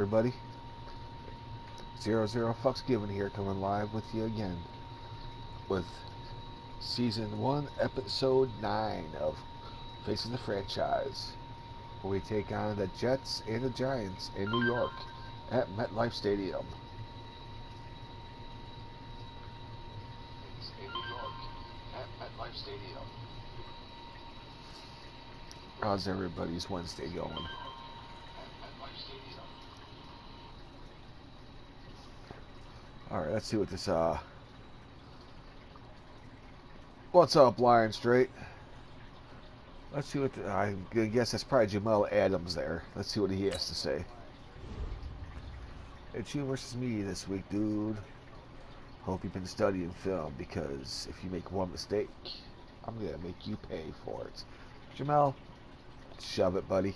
Everybody, 00 Fucks Given here, coming live with you again with Season 1, Episode 9 of Facing the Franchise, where we take on the Jets and the Giants in New York at MetLife Stadium. How's everybody's Wednesday going? Alright, let's see what this, what's up, Lion Straight? Let's see what, I guess that's probably Jamal Adams there. Let's see what he has to say. It's you versus me this week, dude. Hope you've been studying film, because if you make one mistake, I'm gonna make you pay for it. Jamal, shove it, buddy.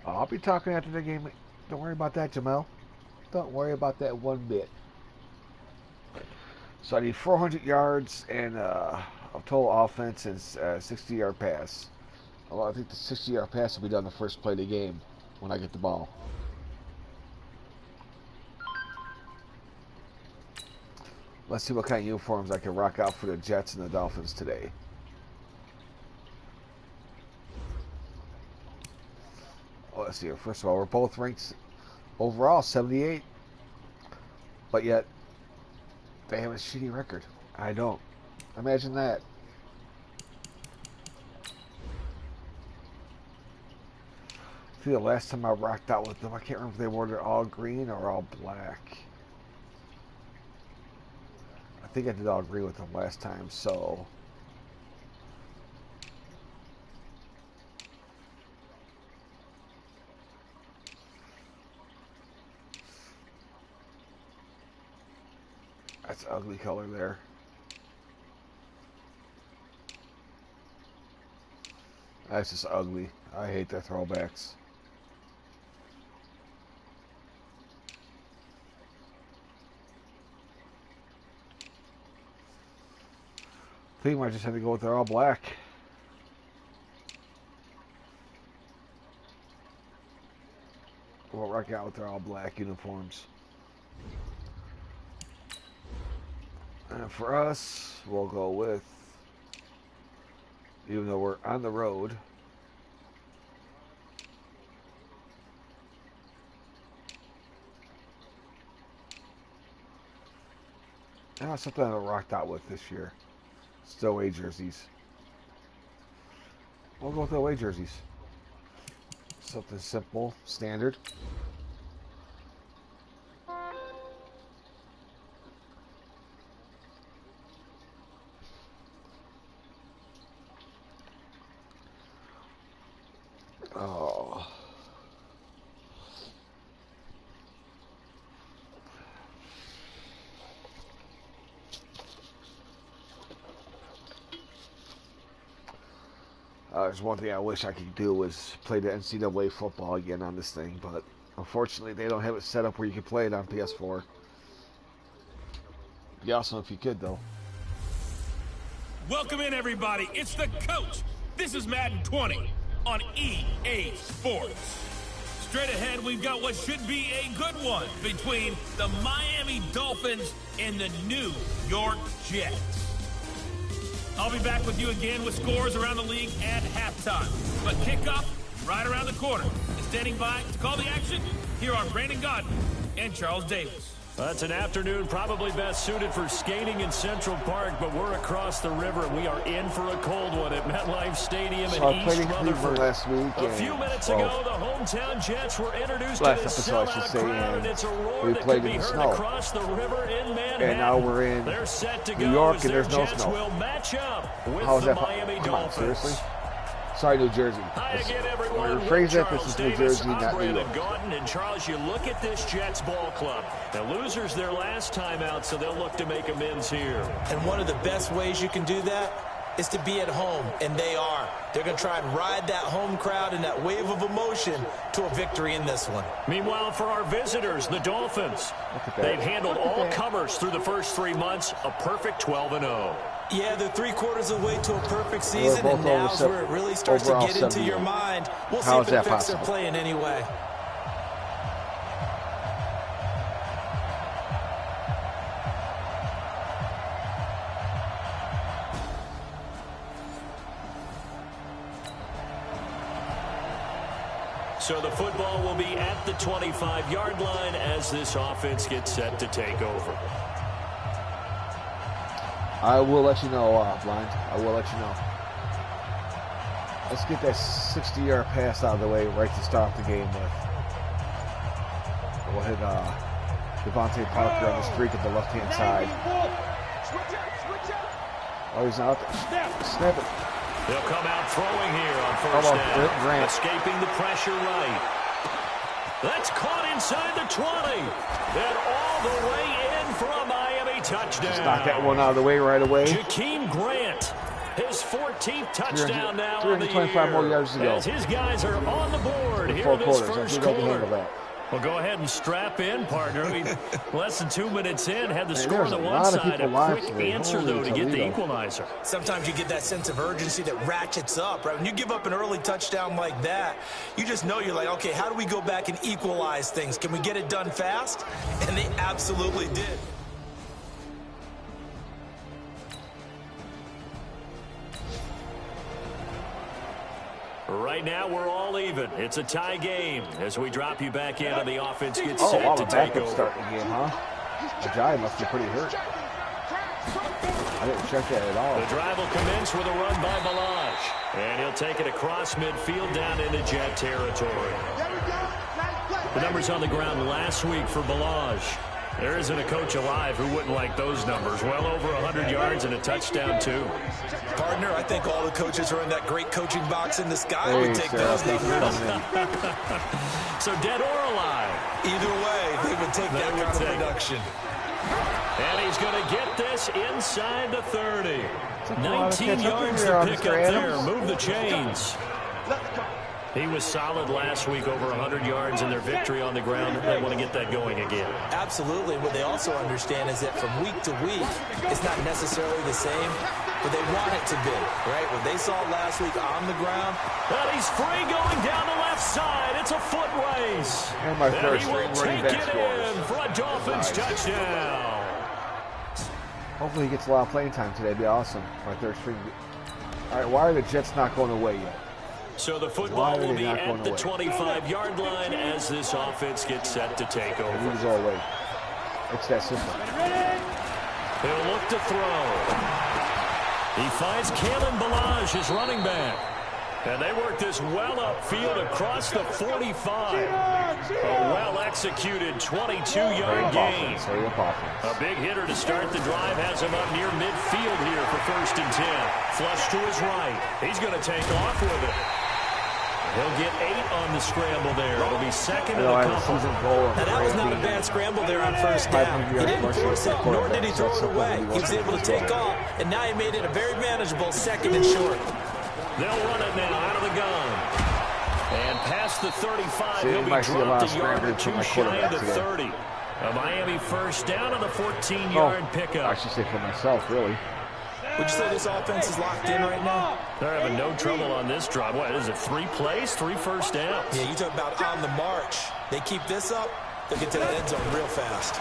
I'll be talking after the game. Don't worry about that, Jamal. Don't worry about that one bit. So I need 400 yards and a total offense and a 60-yard pass. Well, I think the 60-yard pass will be done the first play of the game when I get the ball. Let's see what kind of uniforms I can rock out for the Jets and the Dolphins today. Let's see here. First of all, we're both ranked overall 78, but yet they have a shitty record. I don't. Imagine that. See, the last time I rocked out with them, I can't remember if they wore all green or all black. I think I did all green with them last time, so... That's an ugly color there. That's just ugly. I hate their throwbacks. I think I just have to go with their all black. We'll rock out with their all black uniforms. And for us, we'll go with, even though we're on the road, something I rocked out with this year. Still away jerseys. We'll go with the away jerseys. Something simple, standard. Oh. There's one thing I wish I could do was play the NCAA football again on this thing, but unfortunately they don't have it set up where you can play it on PS4. Be awesome if you could, though. Welcome in, everybody. It's the coach. This is Madden 20 on EA Sports. Straight ahead, we've got what should be a good one between the Miami Dolphins and the New York Jets. I'll be back with you again with scores around the league at halftime. But kickoff right around the corner. And standing by to call the action, here are Brandon Gaudin and Charles Davis. It's an afternoon probably best suited for skating in Central Park, but we're across the river and we are in for a cold one at MetLife Stadium in East Rutherford. Last week, a few minutes ago, the hometown Jets were introduced to the sellout crowd, and it's a roar that can be heard across the river in Manhattan. And now we're in New York and there's no snow. Will match up with How is that? the Miami Come on, Dolphins. seriously? Sorry, New Jersey. Hi again, everyone. Rephrase that. This is New Jersey, not New York. Gaudin, and Charles, you look at this Jets ball club. The losers their last time out, so they'll look to make amends here. And one of the best ways you can do that is to be at home, and they are. They're going to try and ride that home crowd and that wave of emotion to a victory in this one. Meanwhile, for our visitors, the Dolphins, they've handled all comers through the first 3 months, a perfect 12-0. Yeah, they're 3/4 of the way to a perfect season, and now's where it really starts to get into your mind. We'll see if it affects their play in any way. So the football will be at the 25-yard line as this offense gets set to take over. I will let you know, Blind. I will let you know. Let's get that 60-yard pass out of the way right to start the game with. We'll hit Devontae Parker on the streak at the left-hand side. Oh, he's out there. Snap it. They'll come out throwing here on first down. Escaping the pressure right. That's caught inside the 20. And all the way in for a Miami touchdown. Just knock that one out of the way right away. Jakeem Grant, his 14th touchdown now on the year. 325 more yards to go. As his guys are on the board here in this first quarter. Well, go ahead and strap in, partner. I mean, less than 2 minutes in, had the score on the one side. A quick answer, though, to get the equalizer. Sometimes you get that sense of urgency that ratchets up, right? When you give up an early touchdown like that, you just know you're like, okay, how do we go back and equalize things? Can we get it done fast? And they absolutely did. Right now, we're all even. It's a tie game as we drop you back in and the offense gets set to take over. Starting the game, huh? Ajayi must be pretty hurt. I didn't check that at all. The drive will commence with a run by Ballage. And he'll take it across midfield down into Jet territory. The numbers on the ground last week for Ballage. There isn't a coach alive who wouldn't like those numbers. Well over 100 yards and a touchdown, too. Partner, I think all the coaches are in that great coaching box in the sky. Would take those numbers. So dead or alive? Either way, they would take that kind of production. And he's going to get this inside the 30. 19 yards to pick up there. Move the chains. He was solid last week, over 100 yards in their victory on the ground. They want to get that going again. Absolutely. What they also understand is that from week to week, it's not necessarily the same, but they want it to be, right? What they saw last week on the ground. Well, he's free going down the left side. It's a foot race. And my first he will take it in for a Dolphins touchdown. Hopefully he gets a lot of playing time today. It'd be awesome. My third string. All right, why are the Jets not going away yet? So the football will be at the 25-yard line as this offense gets set to take over. He was all away. It's that simple. He'll look to throw. He finds Kalen Ballage, his running back. And they work this well upfield across the 45. A well-executed 22-yard gain. A big hitter to start the drive has him up near midfield here for 1st and 10. Flush to his right. He's going to take off with it. He'll get 8 on the scramble there. It'll be second and a couple. Now, that was not a bad scramble there on first down. He didn't force it, nor did he throw it away. He was able to take off, and now he made it a very manageable 2nd and short. They'll run it now out of the gun. And past the 35, he'll be dropped a yard or two shy of the 30. A Miami first down on the 14-yard pickup. I should say for myself, really. Would you say this offense is locked in right now? They're having no trouble on this drive. What is it, 3 plays, 3 first downs? Yeah, you talk about on the march. They keep this up, they'll get to that end zone real fast.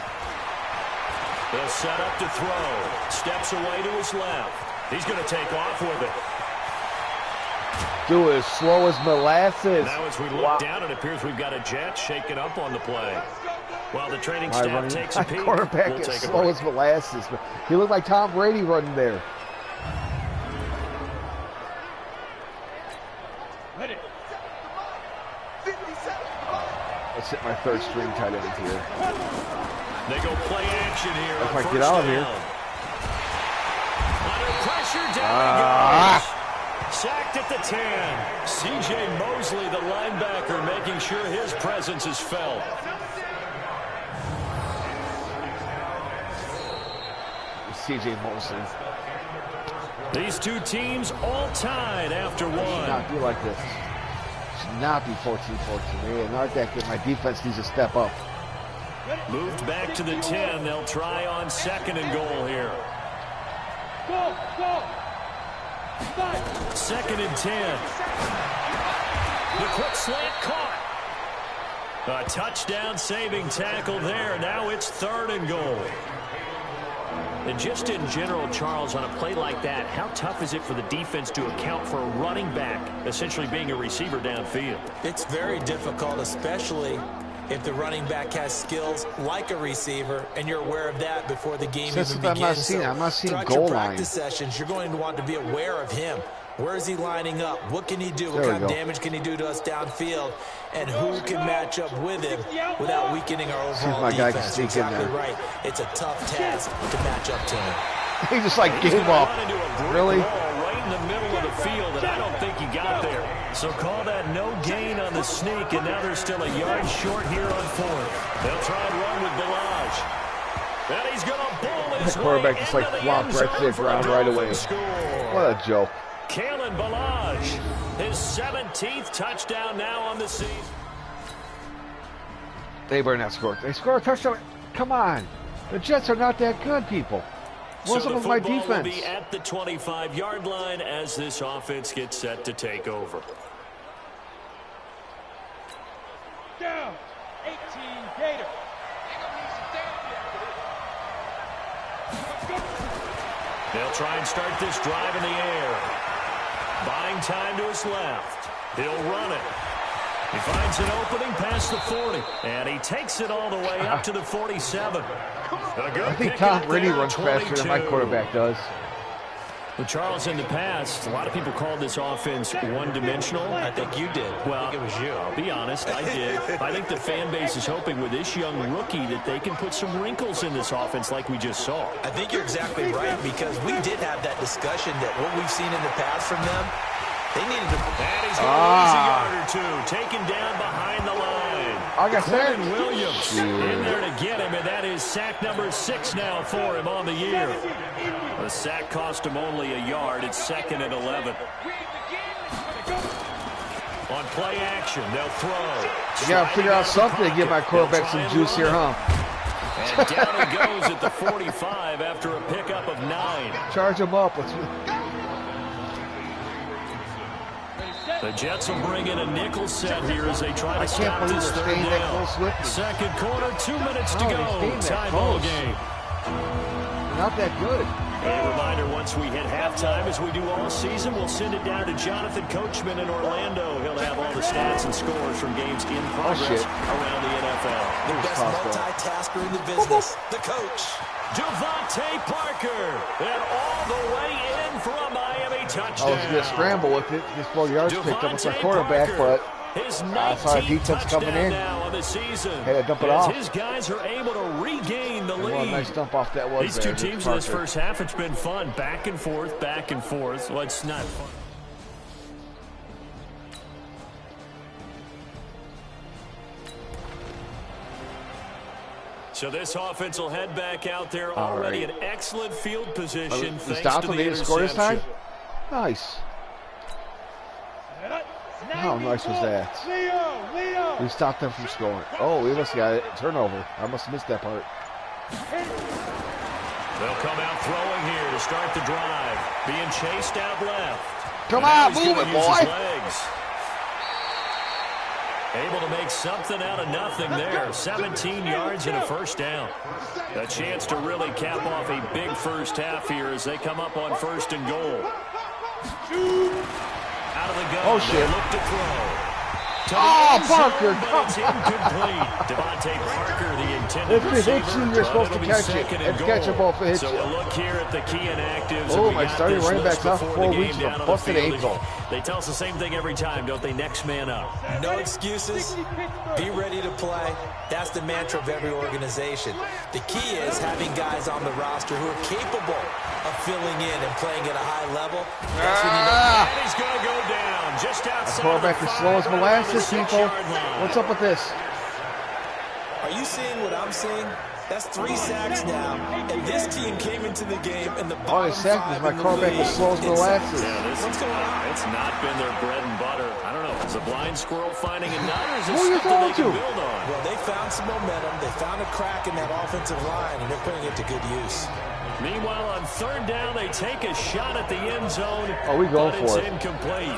They'll set up to throw. Steps away to his left. He's going to take off with it. Do it as slow as molasses. Now as we look down, it appears we've got a Jet shaken up on the play. While the training staff takes a peek, quarterback we'll take as slow as molasses. He looked like Tom Brady running there. Let's hit my third string tight end here. They go play action here. If I get out of here. Under pressure, down he goes. Sacked at the 10. C.J. Mosley, the linebacker, making sure his presence is felt. C.J. Mosley. These two teams all tied after one. Should not be like this. Should not be 14-14. They aren't that good. My defense needs to step up. Moved back to the 10. They'll try on 2nd and goal here. Go, go. 2nd and 10. The quick slant caught. A touchdown saving tackle there. Now it's 3rd and goal. And just in general, Charles, on a play like that, how tough is it for the defense to account for a running back essentially being a receiver downfield? It's very difficult, especially if the running back has skills like a receiver, and you're aware of that before the game even begins. I'm not seeing throughout goal your line. practice sessions, you're going to want to be aware of him. Where is he lining up? What can he do? What kind of damage can he do to us downfield? And who can match up with him without weakening our overall defense? You're exactly right. It's a tough task to match up to him. He just like gave up. Really? Right in the middle of the field, and I don't think he got there. So call that no gain on the sneak, and now they're still a yard short here on 4th. They'll try and run with Balaj. And he's going to bowl his The quarterback just like flopped right to the ground right away. What a joke. Kalen Balaj, his 17th touchdown now on the season. They better not score. They score a touchdown. Come on. The Jets are not that good, people. What's up with my defense? Will be at the 25-yard line as this offense gets set to take over. Down. 18 Gator. They'll try and start this drive in the air. Buying time to his left. He'll run it. He finds an opening past the 40. And he takes it all the way up to the 47. I think Tom Brady runs faster than my quarterback does. Well, Charles, in the past, a lot of people called this offense one-dimensional. I think you did. Well, I think it was you. I'll be honest, I did. I think the fan base is hoping with this young rookie that they can put some wrinkles in this offense like we just saw. I think you're exactly right, because we did have that discussion that what we've seen in the past from them, they needed to... And he's going to lose a yard or two, taken down behind the line. I got that. Williams in there to get him, and that is sack number 6 now for him on the year. The sack cost him only a yard. It's 2nd and 11. On play action, they'll throw. You got to figure out something to give my quarterback some juice here, huh? And down he goes at the 45 after a pickup of 9. Charge him up. The Jets will bring in a nickel set here as they try to stop this third down. Second quarter, 2 minutes to go. Tie ball game. Not that good. A reminder, once we hit halftime, as we do all season, we'll send it down to Jonathan Coachman in Orlando. He'll have all the stats and scores from games in progress around the NFL. The best multitasker in the business, the coach. Devontae Parker, and all the way in for a Miami touchdown. I was going to scramble with it. His 4 yards picked up with my quarterback, but I saw the defense coming in. Had to dump it off. His guys are able to regain the lead. What a nice dump off that was. These two teams in this first half, it's been fun. Back and forth, back and forth. Well, it's not fun. So this offense will head back out there already in excellent field position. Thanks to the score this time? interception. Nice. How nice was that? Leo. We stopped them from scoring. Oh, we must have got it. Turnover. I must have missed that part. They'll come out throwing here to start the drive. Being chased out left. Come on, move it, boy. Able to make something out of nothing there. 17 yards and a first down. A chance to really cap off a big first half here as they come up on 1st and goal. Out of the gun. Oh, shit. Look to throw. Oh, Parker. But it's incomplete. Devontae Parker, the intended If it hits you, you're supposed to catch it. It's catchable if it hits you. So we'll look here at the key inactives. Oh, my starting running back's out for 4 weeks with a busted ankle. They tell us the same thing every time, don't they? Next man up. No excuses. Be ready to play. That's the mantra of every organization. The key is having guys on the roster who are capable of filling in and playing at a high level. That's when you know. And he's going to go down just outside. Quarterback is slow as molasses, people. What's up with this? Are you seeing what I'm seeing? That's 3 sacks now, and this team came into the game in the All bottom they sacked 5 is my in the quarterback league was slow as in molasses. sacks. Yeah, What's going on? It's not been their bread and butter. I don't know. Is a blind squirrel finding a nut, or is it Who are you something they can throwing to? build on? Well, they found some momentum. They found a crack in that offensive line, and they're putting it to good use. Meanwhile, on 3rd down, they take a shot at the end zone. Oh, we going but for it's it. incomplete.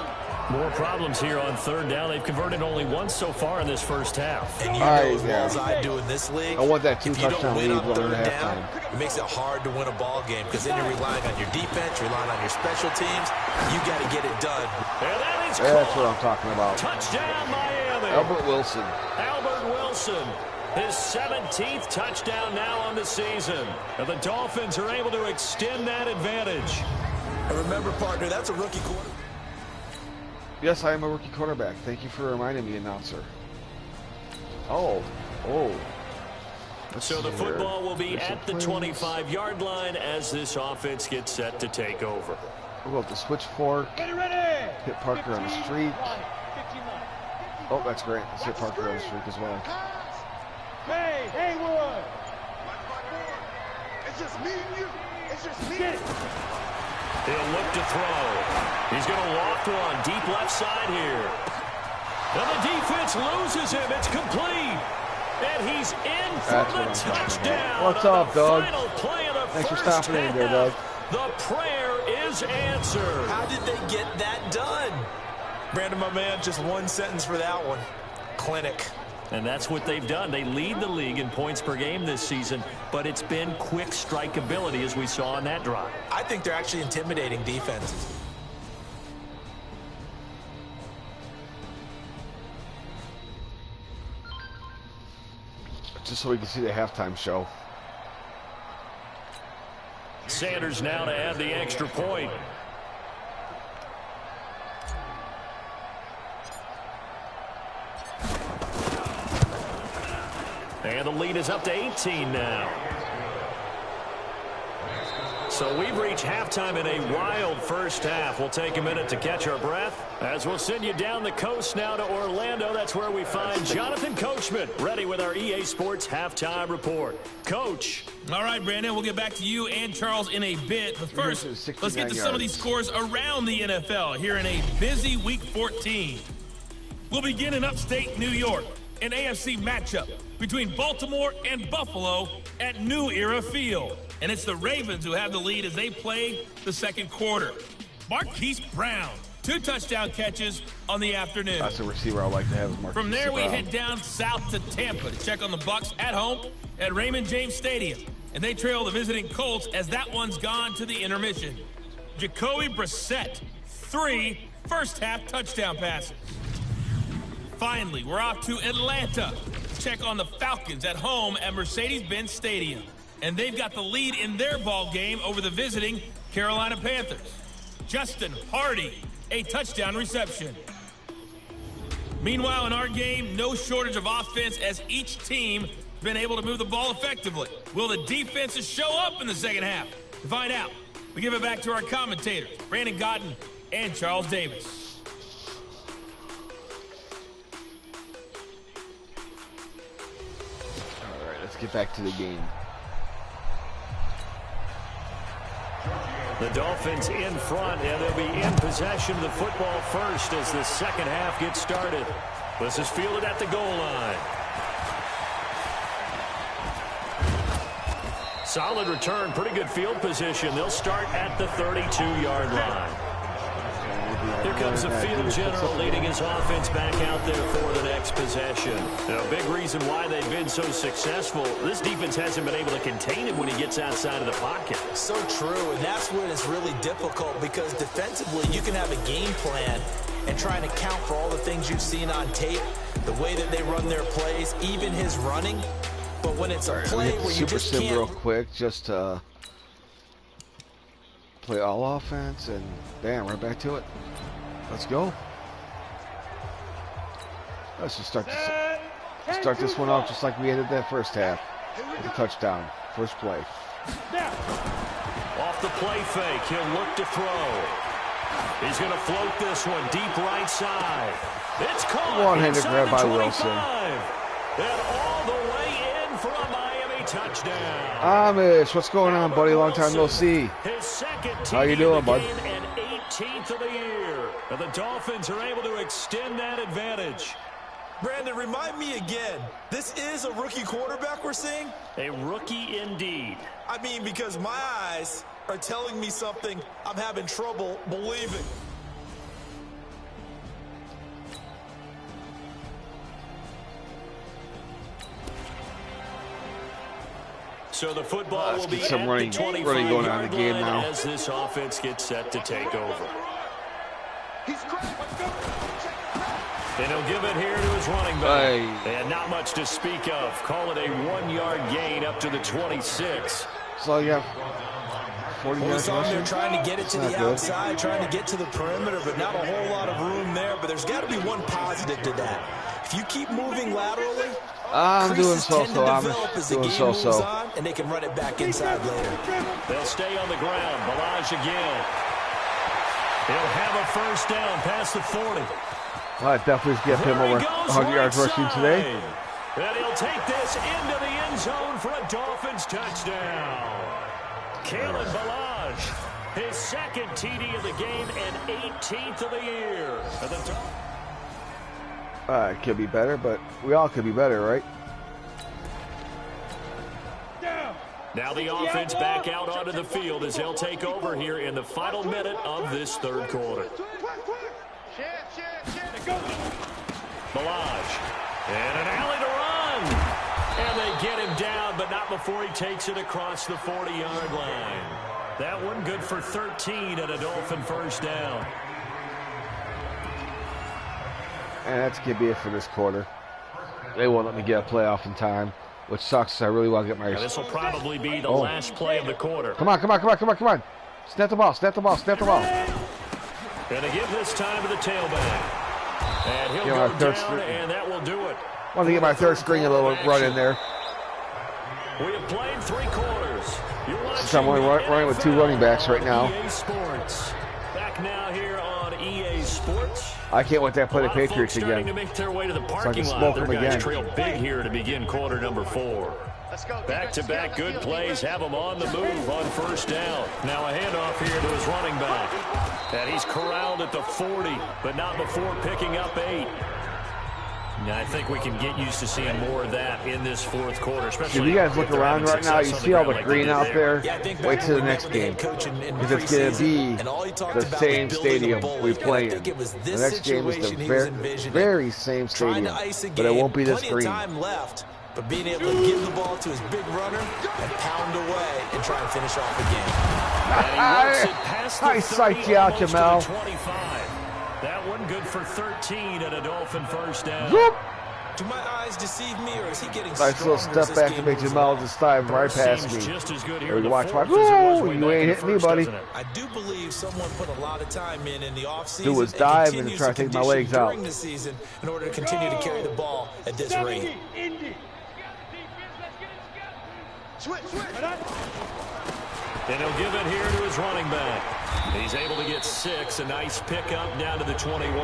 More problems here on 3rd down. They've converted only once so far in this first half. And you All know right, as well yeah. as I do in this league, I want that if you don't 2-touchdown win lead on going 3rd into down, halftime. it makes it hard to win a ball game because then you're relying on your defense, relying on your special teams. You got to get it done. And that is That's caught. what I'm talking about. Touchdown, Miami. Albert Wilson. Albert Wilson, his 17th touchdown now on the season. And the Dolphins are able to extend that advantage. And remember, partner, that's a rookie quarterback. Yes, I am a rookie quarterback. Thank you for reminding me, announcer. Oh. Let's So the see here. football will be There's at some the plays. 25-yard line as this offense gets set to take over. We'll go with the switch fork. Get it ready. Hit Parker on the streak. 51. Oh, that's great. Let's hit Parker on the streak as well. Hey, Haywood. It's just me and you. It's just me. Get it. He'll look to throw. He's going to loft one deep left side here. And the defense loses him. It's complete. And he's in for That's the what I'm talking touchdown. about. What's on up, the Doug? Final play of the Thanks for first stopping in half. there, Doug. The prayer is answered. How did they get that done? Brandon, my man, just one sentence for that one. Clinic. And that's what they've done. They lead the league in points per game this season, but it's been quick strike ability as we saw on that drive. I think they're actually intimidating defenses. Just so we can see the halftime show. Sanders now to add the extra point. And the lead is up to 18 now. So we've reached halftime in a wild first half. We'll take a minute to catch our breath as we'll send you down the coast now to Orlando. That's where we find Jonathan Coachman ready with our EA Sports halftime report. Coach. All right, Brandon, we'll get back to you and Charles in a bit. But first, let's get to some of these scores around the NFL here in a busy Week 14. We'll begin in upstate New York, an AFC matchup between Baltimore and Buffalo at New Era Field. And it's the Ravens who have the lead as they play the second quarter. Marquise Brown, 2 touchdown catches on the afternoon. That's a receiver I like to have is Marquise From there, we Brown. head down south to Tampa to check on the Bucs at home at Raymond James Stadium. And they trail the visiting Colts as that one's gone to the intermission. Jacoby Brissett, 3 first-half touchdown passes. Finally, we're off to Atlanta to check on the Falcons at home at Mercedes-Benz Stadium. And they've got the lead in their ball game over the visiting Carolina Panthers. Justin Hardy, a touchdown reception. Meanwhile, in our game, no shortage of offense as each team has been able to move the ball effectively. Will the defenses show up in the second half? To find out, we give it back to our commentators, Brandon Godden and Charles Davis. All right, let's get back to the game. The Dolphins in front, and they'll be in possession of the football first as the second half gets started. This is fielded at the goal line. Solid return, pretty good field position. They'll start at the 32-yard line. Here comes the field general leading his offense back out there for the next possession. Now, a big reason why they've been so successful, this defense hasn't been able to contain him when he gets outside of the pocket. So true, and that's when it's really difficult because defensively you can have a game plan and trying to count for all the things you've seen on tape, the way that they run their plays, even his running. But when it's a play where you just Super Sim real can't... quick, just to play all offense, and bam, right back to it. Let's go. Let's just start this one off just like we ended that first half with a touchdown. First play. Off the play fake, he'll look to throw. He's going to float this one deep right side. It's caught. One-handed inside grab by the Wilson. 25. And all the way in for a Miami touchdown. Amish, what's going on, buddy? Long time no see. His second How you TD doing, of the bud? game and 18th of the year. And the Dolphins are able to extend that advantage. Brandon, remind me again, this is a rookie quarterback we're seeing? A rookie indeed. I mean, because my eyes are telling me something I'm having trouble believing. So the football will be some at running the going on in the 25-yard game line now. as this offense gets set to take over. He's great. Let's go. And he'll give it here to his running back. Hey. They had not much to speak of. Call it a 1-yard gain up to the 26. So you have 40 Well, we yards saw him there rushing. trying to get it to Not the good. outside, trying to get to the perimeter, but not a whole lot of room there. But there's got to be one positive to that. If you keep moving laterally, I'm doing creases tend to so-so. I'm develop as the doing game moves so-so. on, and they can run it back inside later. They'll stay on the ground. Balazs again. He'll have a first down past the 40. Well, that definitely get him There he over goes 100 yards right rushing side. today. And he'll take this into the end zone for a Dolphins touchdown. Kalen Balazs, his second TD of the game and 18th of the year. And the It could be better, but we all could be better, right? Now the offense back out onto the field as they'll take over here in the final minute of this third quarter. Balazs, and an alley to run. And they get him down, but not before he takes it across the 40-yard line. That one good for 13 and a Dolphin first down. And that's going to be it for this quarter. They won't let me get a playoff in time, which sucks. I really want to get my... Now this will probably be the last play of the quarter. Come on, come on, come on, come on, come on. Snap the ball, snap the ball, snap the ball. Going to give this time to the tailback. And he'll Get go my third down, string. and that will do it. I want to get my third string a little run in there. We have played 3 quarters. You're Since I'm only running with 2 running backs right now. EA Sports. Back now here on EA Sports. I can't wait to play the A lot of folks Patriots starting to again. make their way to the I parking can lot. smoke Their them guys again. trail big here to begin quarter number 4. Back to back good plays have him on the move on first down. Now a handoff here to his running back. And he's corralled at the 40, but not before picking up 8. Now I think we can get used to seeing more of that in this fourth quarter, especially If you guys look if they're around having right now, you success on see all ground the like they green did out there. Yeah, I think Wait back till the when we next met with the game. head coach in Because it's going to preseason, be and all he talked the about same was building a stadium bully, we and I play in. think it was The this next game is situation the he was envisioning. very same Trying stadium, to ice a but it game, won't be this plenty green. of time left, but being able to give the ball to his big runner and pound away and try and finish off the game. And he works it past the I 30, psyched you out, almost to the Jamel. 25. That one good for 13 and a Dolphin first down. Whoop! Do my eyes deceive me, or is he getting Nice little stronger as step this back to game make moves Jamal on? just dive right past Seems me. just as good There here we in go, the watch, fourth watch. as it was Woo! way You back in ain't the hitting me, first, buddy. doesn't it? I do believe someone put a lot of time in the offseason Dude was and diving and continues trying to take my condition legs out. during the season in order to continue to carry the ball at this rate. Switch. And he'll give it here to his running back. He's able to get 6. A nice pickup down to the 21.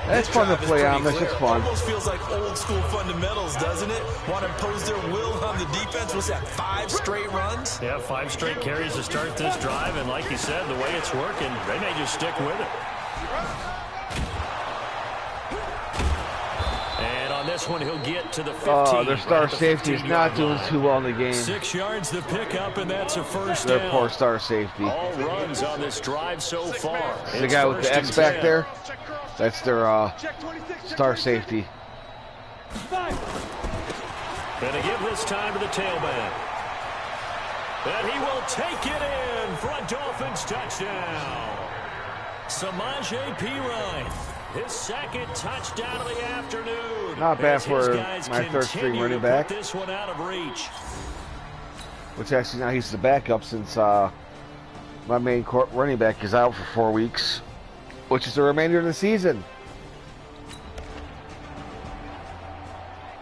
That's fun to Drive is play pretty on. That's clear. just fun. Almost feels like old school fundamentals, doesn't it? Want to impose their will on the defense. Was that 5 straight runs? Yeah, 5 straight carries to start this drive, and like you said, the way it's working, they may just stick with it. And on this one, he'll get to the 15. Their star right at the safety is not 15-yard doing line. too well in the game. 6 yards to pick up, and that's a first Their down. poor star safety. All runs on this drive so far. The It's guy with the first X and back 10. there, that's their star safety. Gonna give this time to the tailback. And he will take it in for a Dolphins touchdown. Samaje Perine, his second touchdown of the afternoon. Not bad As his for guys my third string continue running to back. Put this one out of reach. Which actually now he's the backup since my main running back is out for 4 weeks, which is the remainder of the season.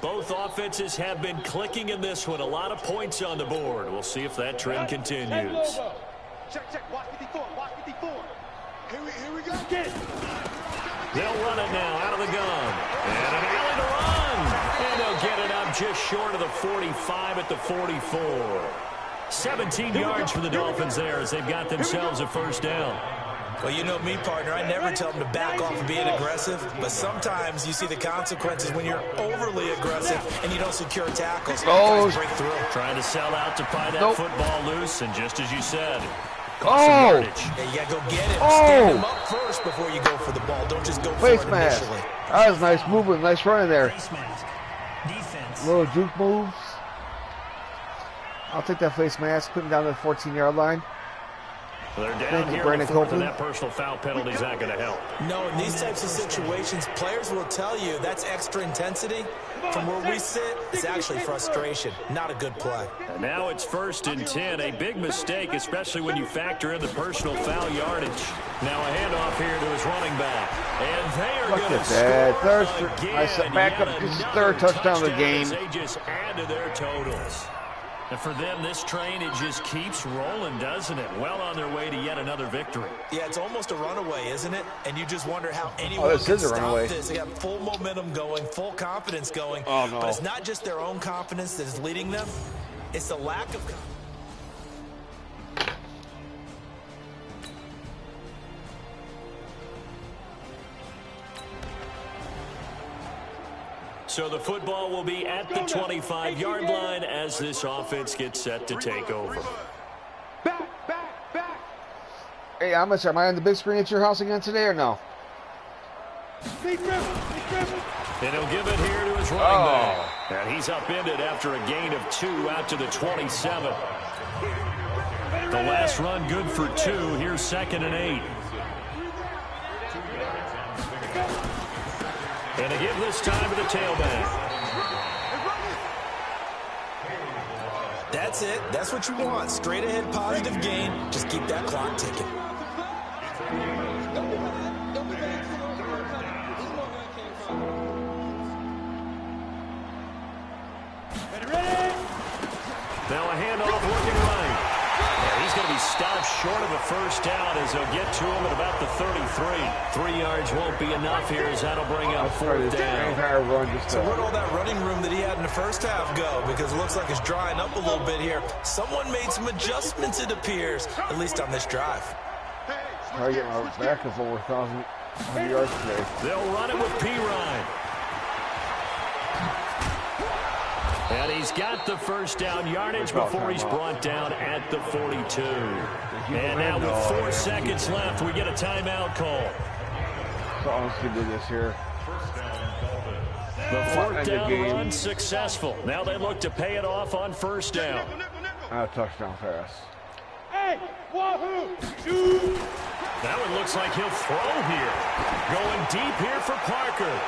Both offenses have been clicking in this one. A lot of points on the board. We'll see if that trend continues. Check. Watch 54. Here we go. They'll run it now out of the gun. And an alley to run. And they'll get it up just short of the 45 at the 44. 17 yards for the Dolphins there as they've got themselves a first down. Well, you know me, partner. I never tell them to back off of being aggressive, but sometimes you see the consequences when you're overly aggressive and you don't secure tackles. Oh, break through. Trying to sell out to pry that football loose, and just as you said, oh, Yeah, you got to go get him. Oh. Stand him up first before you go for the ball. Don't just go for face it mask. initially. That was nice movement, nice running there. Face mask. Defense. Little juke moves. I'll take that face mask, put him down to the 14-yard line. They're down Thank you, here in Brandon the fourth, and Copeland. that personal foul penalty is not going to help. No, in these types of situations, players will tell you that's extra intensity. From where we sit, it's actually frustration. Not a good play. And now it's 1st and 10. A big mistake, especially when you factor in the personal foul yardage. Now a handoff here to his running back. And they are Look going to at that. score Third, again. I set back up Yet his another third touchdown of the game. as they just add to their totals. And for them, this train, it just keeps rolling, doesn't it? Well on their way to yet another victory. Yeah, it's almost a runaway, isn't it? And you just wonder how anyone this can is a stop runaway. this. They got full momentum going, full confidence going. Oh, no. But it's not just their own confidence that is leading them. It's the lack of confidence. So the football will be at the 25-yard line as this offense gets set to take over. Back. Hey, am I on the big screen at your house again today or no? Big dribble. And he'll give it here to his running back. And he's upended after a gain of 2 out to the 27. The last run good for 2. Here's 2nd and 8. And to give this time to the tailback. That's it. That's what you want. Straight ahead positive gain. Just keep that clock ticking. Now a handoff looking right. And he's going to be stopped short of a first down as they'll get to him at about the 33. 3 yards won't be enough here as that'll bring up 4th down. Entire run just So where'd all that running room that he had in the first half go? Because it looks like it's drying up a little bit here. Someone made some adjustments, it appears, at least on this drive. I get my back of over 1,000 yards today. They'll run it with Pirine. And he's got the first down yardage before he's brought down at the 42. And now with 4 seconds left, we get a timeout call. So let's do this here. The 4th down run successful. Now they look to pay it off on 1st down. A touchdown pass. Hey, wahoo! Dude. That one looks like he'll throw here. Going deep here for Parker.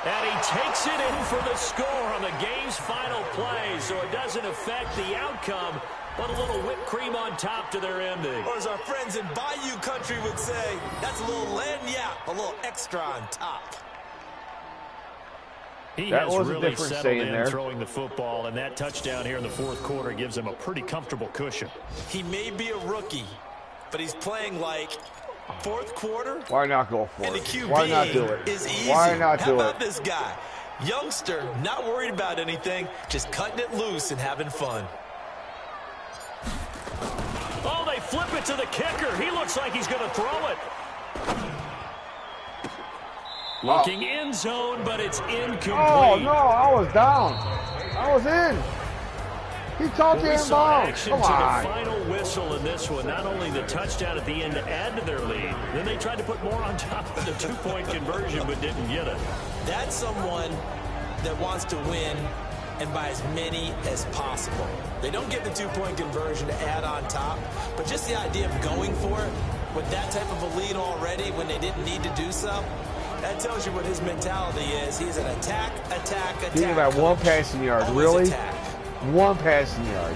And he takes it in for the score on the game's final play, so it doesn't affect the outcome, but a little whipped cream on top to their ending. Or as our friends in Bayou Country would say, that's a little lagniappe, a little extra on top. He That has was a really difference settled staying in there. throwing the football, and that touchdown here in the 4th quarter gives him a pretty comfortable cushion. He may be a rookie, but he's playing like 4th quarter. Why not go for And the it? QB Why not do it? is easy. Why not How do about it? this guy? Youngster, not worried about anything, just cutting it loose and having fun. Oh, they flip it to the kicker. He looks like he's going to throw it. Looking end zone, but it's incomplete. Oh, no, I was down. I was in. He caught We the saw inbound. action Come to the on. final whistle in this one. Not only the touchdown at the end to add to their lead, then they tried to put more on top of the 2-point conversion but didn't get it. That's someone that wants to win and by as many as possible. They don't get the 2-point conversion to add on top, but just the idea of going for it with that type of a lead already when they didn't need to do so, that tells you what his mentality is. He's an attack. Think about one passing yard. Always Really? attack. One passing yard.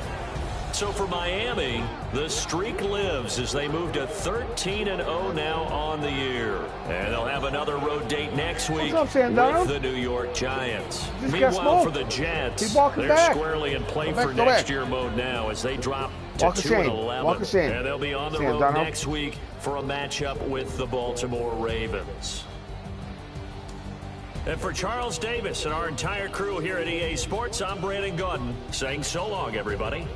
So for Miami, the streak lives as they move to 13-0 now on the year. And they'll have another road date next week up, Sam with Darnold? the New York Giants. Just got Meanwhile, for smoked. the Jets, Keep walking they're back. squarely in play Go back, for go next back. year mode now as they drop to Walk a chain. 2-11. Walk a chain. And they'll be on the Sam road Darnold. next week for a matchup with the Baltimore Ravens. And for Charles Davis and our entire crew here at EA Sports, I'm Brandon Gaudin saying so long, everybody.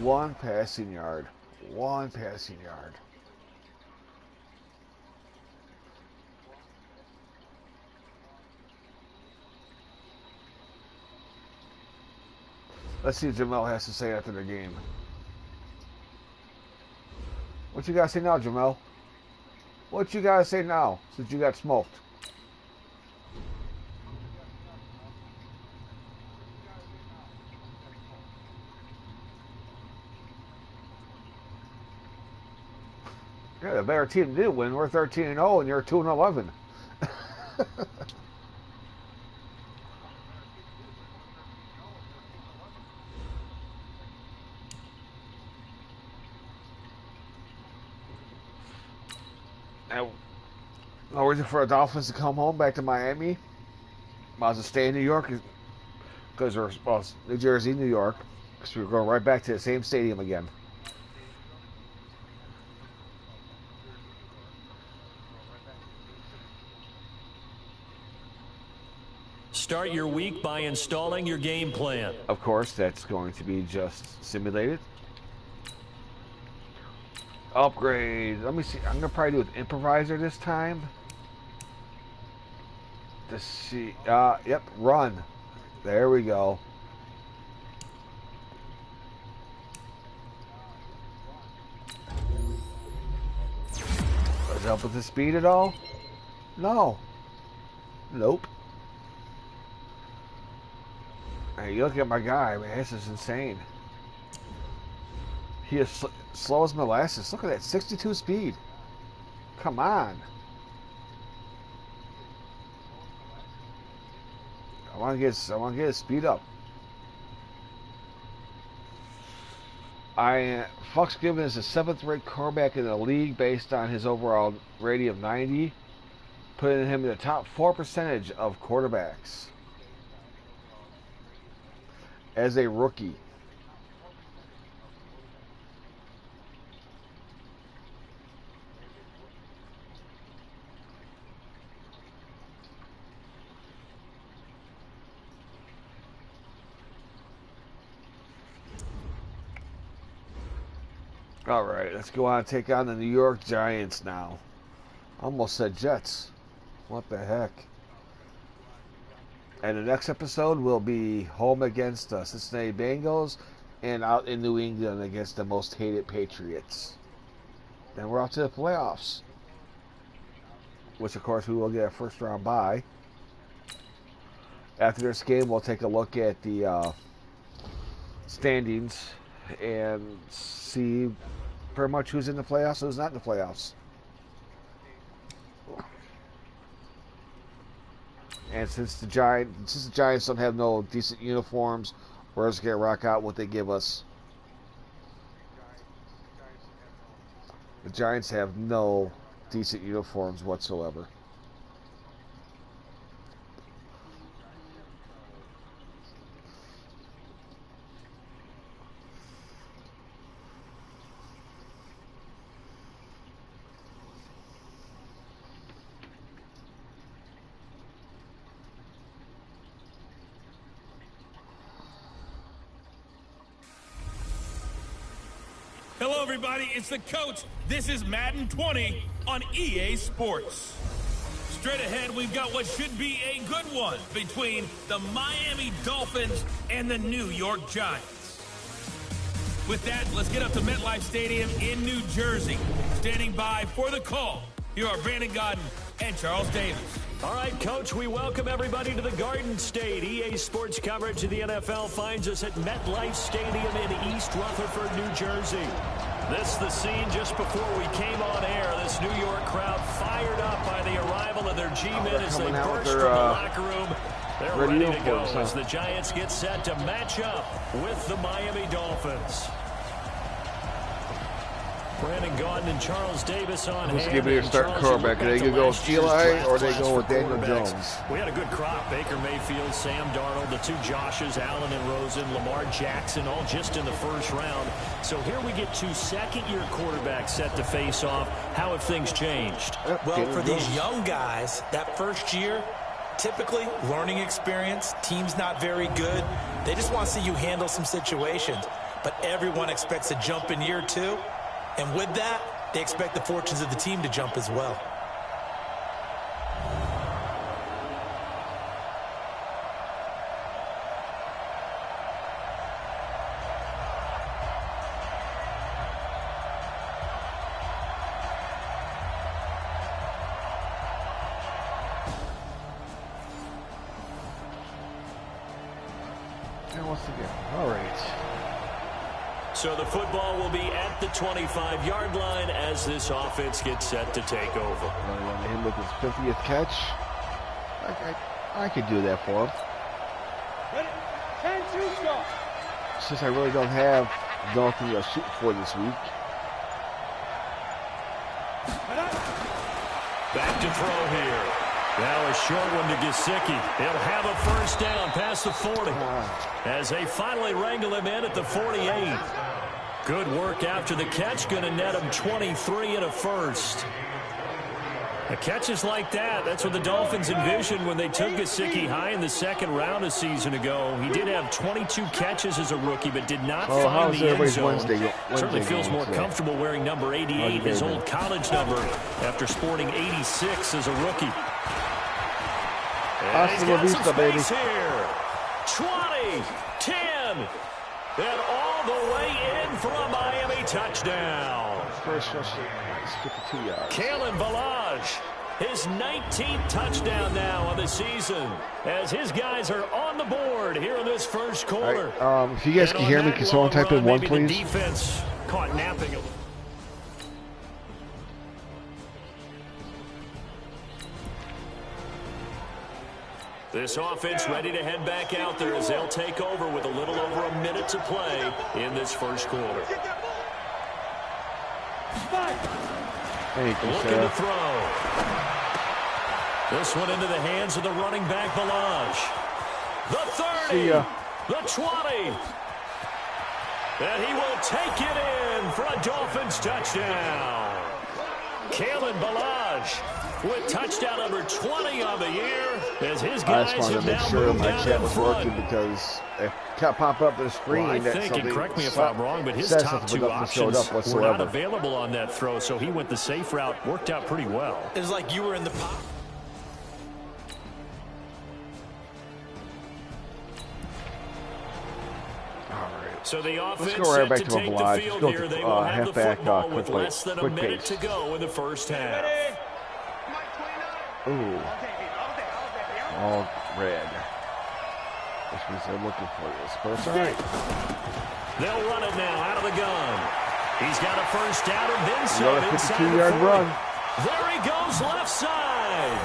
One passing yard. One passing yard. Let's see what Jamel has to say after the game. What you gotta say now, Jamel? What you gotta say now, since you got smoked? Yeah, the better team did win. We're 13-0 and you're 2-11. No reason for the Dolphins to come home back to Miami. Might as well stay in New York because we're, well, New Jersey, New York, because we're going right back to the same stadium again. Start your week by installing your game plan. Of course, that's going to be just simulated. Upgrade. Let me see. I'm gonna probably do with improviser this time. To see. Yep. Run. There we go. Does it help with the speed at all? No. Nope. Hey, you look at my guy, man. This is insane. He is slow as molasses. Look at that, 62 speed. Come on. I want to get his speed up. Fox Given is the 7th-ranked quarterback in the league based on his overall rating of 90, putting him in the top 4% of quarterbacks as a rookie. All right, let's go on and take on the New York Giants now. Almost said Jets. What the heck? And the next episode will be home against the Cincinnati Bengals and out in New England against the most hated Patriots. Then we're off to the playoffs, which of course we will get a first round bye. After this game, we'll take a look at the standings and see pretty much who's in the playoffs and who's not in the playoffs. And since the Giants don't have no decent uniforms, we're just gonna rock out what they give us. The Giants have no decent uniforms whatsoever. Hello, everybody. It's the coach. This is Madden 20 on EA Sports. Straight ahead, we've got what should be a good one between the Miami Dolphins and the New York Giants. With that, let's get up to MetLife Stadium in New Jersey. Standing by for the call, here are Brandon Gaudin and Charles Davis. All right, Coach, we welcome everybody to the Garden State. EA Sports coverage of the NFL finds us at MetLife Stadium in East Rutherford, New Jersey. This is the scene just before we came on air. This New York crowd fired up by the arrival of their G-men as they burst from the locker room. They're ready to go as the Giants get set to match up with the Miami Dolphins. Brandon Gaudin and Charles Davis on hand. Let's give it a start quarterback. Are they going to go with Eli or they go with Daniel Jones? We had a good crop. Baker Mayfield, Sam Darnold, the two Joshes, Allen and Rosen, Lamar Jackson, all just in the first round. So here we get two second-year quarterbacks set to face off. How have things changed? Well, for these young guys, that first year, typically learning experience, team's not very good. They just want to see you handle some situations. But everyone expects a jump in year two. And with that, they expect the fortunes of the team to jump as well. And once again, all right. So the football will be at the 25-yard line as this offense gets set to take over. Running on him with his 50th catch. I could do that for him. Ready? 10-2 start. Since I really don't have nothing to shoot for this week. Back to throw here. Now a short one to Gesicki. He'll have a first down past the 40 as they finally wrangle him in at the 48. Good work after the catch. Going to net him 23 and a first. The catches like that, that's what the Dolphins envisioned when they took Gesicki high in the second round a season ago. He did have 22 catches as a rookie, but did not find the end zone. Certainly feels more comfortable wearing number 88, his old college number, after sporting 86 as a rookie. And he's got some space here. 20, 10, and all the way in for a Miami touchdown. First rush, 52 yards. Kalen Ballage, his 19th touchdown now on the season, as his guys are on the board here in this first quarter. Right, if you guys can hear me, can someone type in one, please? The defense caught napping. This offense ready to head back out there as they'll take over with a little over a minute to play in this first quarter. Thank you, Looking to throw. This one into the hands of the running back, Ballage. The 30, the 20. And he will take it in for a Dolphins touchdown. Kalen Ballage with touchdown number 20 on the year as his guys I just wanted to make sure my chat was working because it can't pop up the screen. Well, I think, and correct me if I'm wrong, but his top two options were not available on that throw, so he went the safe route, worked out pretty well. It was like you were in the pocket. So the offense set to take the field here. They will have the football with less than a minute to go in the first half. Ooh. All red. Which means they're looking for this. But it's all right. They'll run it now out of the gun. He's got a first down and then some inside the 52-yard run. There he goes left side.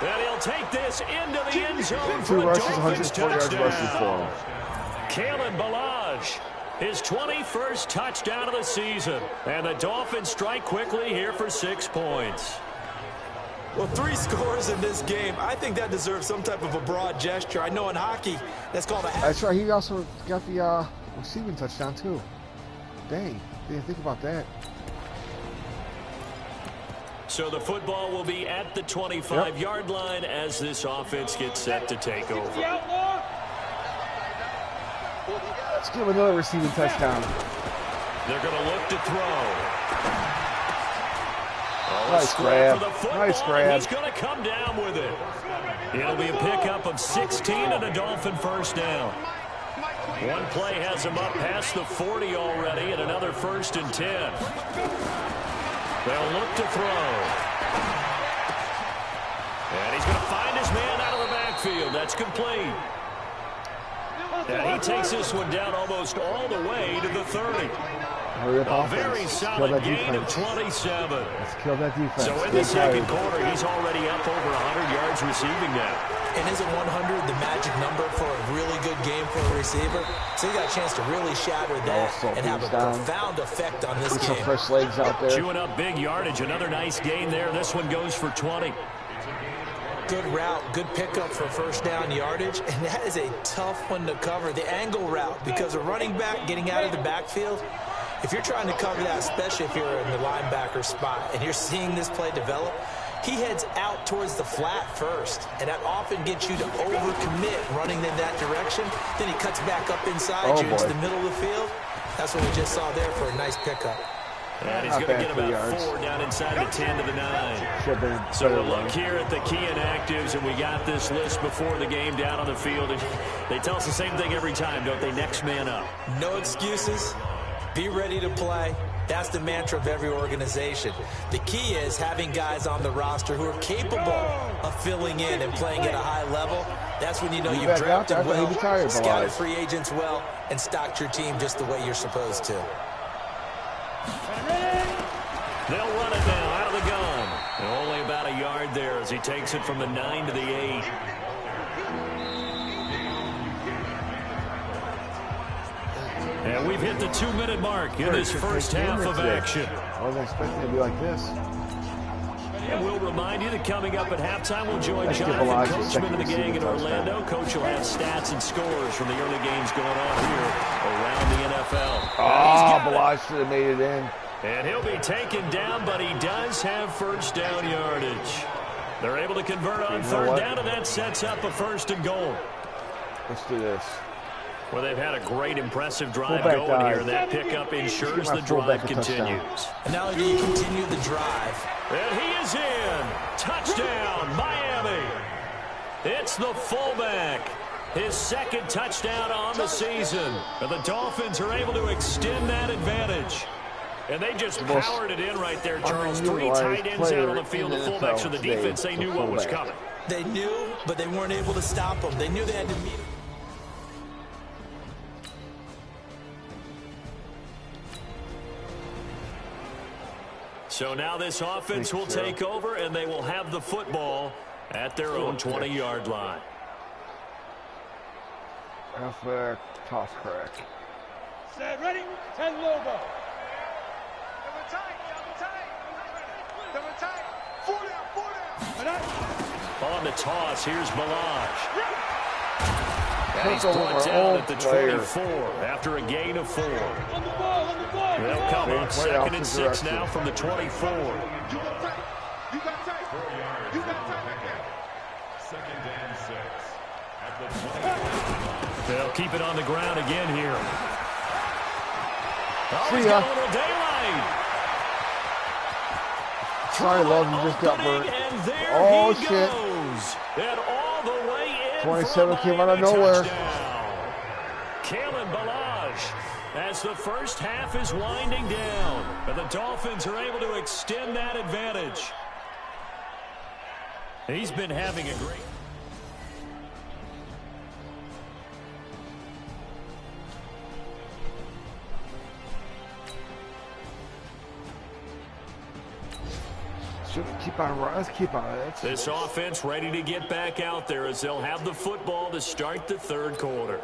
And he'll take this into the end zone for Two a rushes, Dolphins 140 yards rushing for him. Kalen Ballage, his 21st touchdown of the season. And the Dolphins strike quickly here for 6 points. Well, 3 scores in this game. I think that deserves some type of a broad gesture. I know in hockey, that's called a hat. That's right. He also got the receiving touchdown, too. Dang. Didn't think about that. So the football will be at the 25-yard line as this offense gets set to take over. Let's give him another receiving touchdown. They're going to look to throw. Nice grab. Nice grab. He's going to come down with it. It'll be a pickup of 16 and a Dolphin first down. One play has him up past the 40 already and another 1st and 10. They'll look to throw. And he's going to find his man out of the backfield. That's complete. And he takes this one down almost all the way to the 30. A very solid gain of 27. Let's kill that defense. So in the second quarter, he's already up over 100 yards receiving now. And isn't 100 the magic number for a really good game for a receiver? So he got a chance to really shatter that and have a profound effect on this game. Some fresh legs out there. Chewing up big yardage. Another nice gain there. This one goes for 20. Good route, good pickup for first down yardage, and that is a tough one to cover, the angle route, because a running back getting out of the backfield, if you're trying to cover that, especially if you're in the linebacker spot, and you're seeing this play develop, he heads out towards the flat first, and that often gets you to overcommit running in that direction. Then he cuts back up inside you into the middle of the field. That's what we just saw there for a nice pickup. And he's going to get about 4 down inside the 10 to the 9. So we'll look here at the key inactives, and we got this list before the game down on the field. And they tell us the same thing every time, don't they? Next man up. No excuses. Be ready to play. That's the mantra of every organization. The key is having guys on the roster who are capable of filling in and playing at a high level. That's when you know you've drafted well, scouted free agents well, and stocked your team just the way you're supposed to. They'll run it now out of the gun. And only about a yard there as he takes it from the 9 to the 8. And we've hit the 2-minute mark in this first half of action. I wasn't expecting it to be like this. And we'll remind you that coming up at halftime, we'll join Jonathan Coachman of the gang in Orlando. Coach will have stats and scores from the early games going on here around the NFL. Balaj should have made it in. And he'll be taken down, but he does have first down yardage. They're able to convert on third down, and that sets up a 1st and goal. Let's do this. Well, they've had a great, impressive drive going here. That pickup ensures the drive continues. And now do you continue the drive. And he is in. Touchdown, Miami. It's the fullback. His 2nd touchdown on the season. And the Dolphins are able to extend that advantage. And they just powered it in right there, Charles. 3 tight ends out on the field. The fullbacks for the defense, they knew what was coming. They knew, but they weren't able to stop him. They knew they had to meet him. So now this offense will take over, and they will have the football at their own 20-yard line. Halfback, toss correct. Set, ready, 10 Lobo. On the toss, here's Balaj. And he's brought down at the 24 after a gain of 4. They'll come on 2nd and 6 now from the 24. They'll keep it on the ground again here. Oh, he's got a little daylight. Sorry, Love, you just got burnt. Oh, shit. And all the way in 27 came out of nowhere. Kalen Balaj, as the first half is winding down, but the Dolphins are able to extend that advantage. He's been having a great... Let's keep on it. This offense ready to get back out there as they'll have the football to start the 3rd quarter.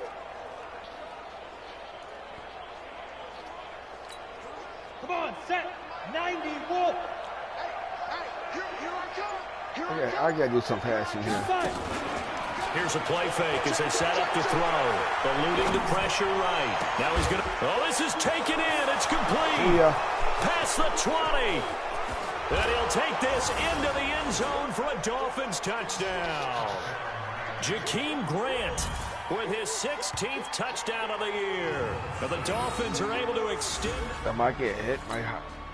Come on, set, 90, Wolf. Okay, I gotta do some passing here. Here's a play fake as they set up to throw. Eluding the pressure right. Now he's gonna... Oh, this is taken in. It's complete. Past the 20. And he'll take this into the end zone for a Dolphins touchdown. Jakeem Grant with his 16th touchdown of the year. And the Dolphins are able to extend. That might get hit. Might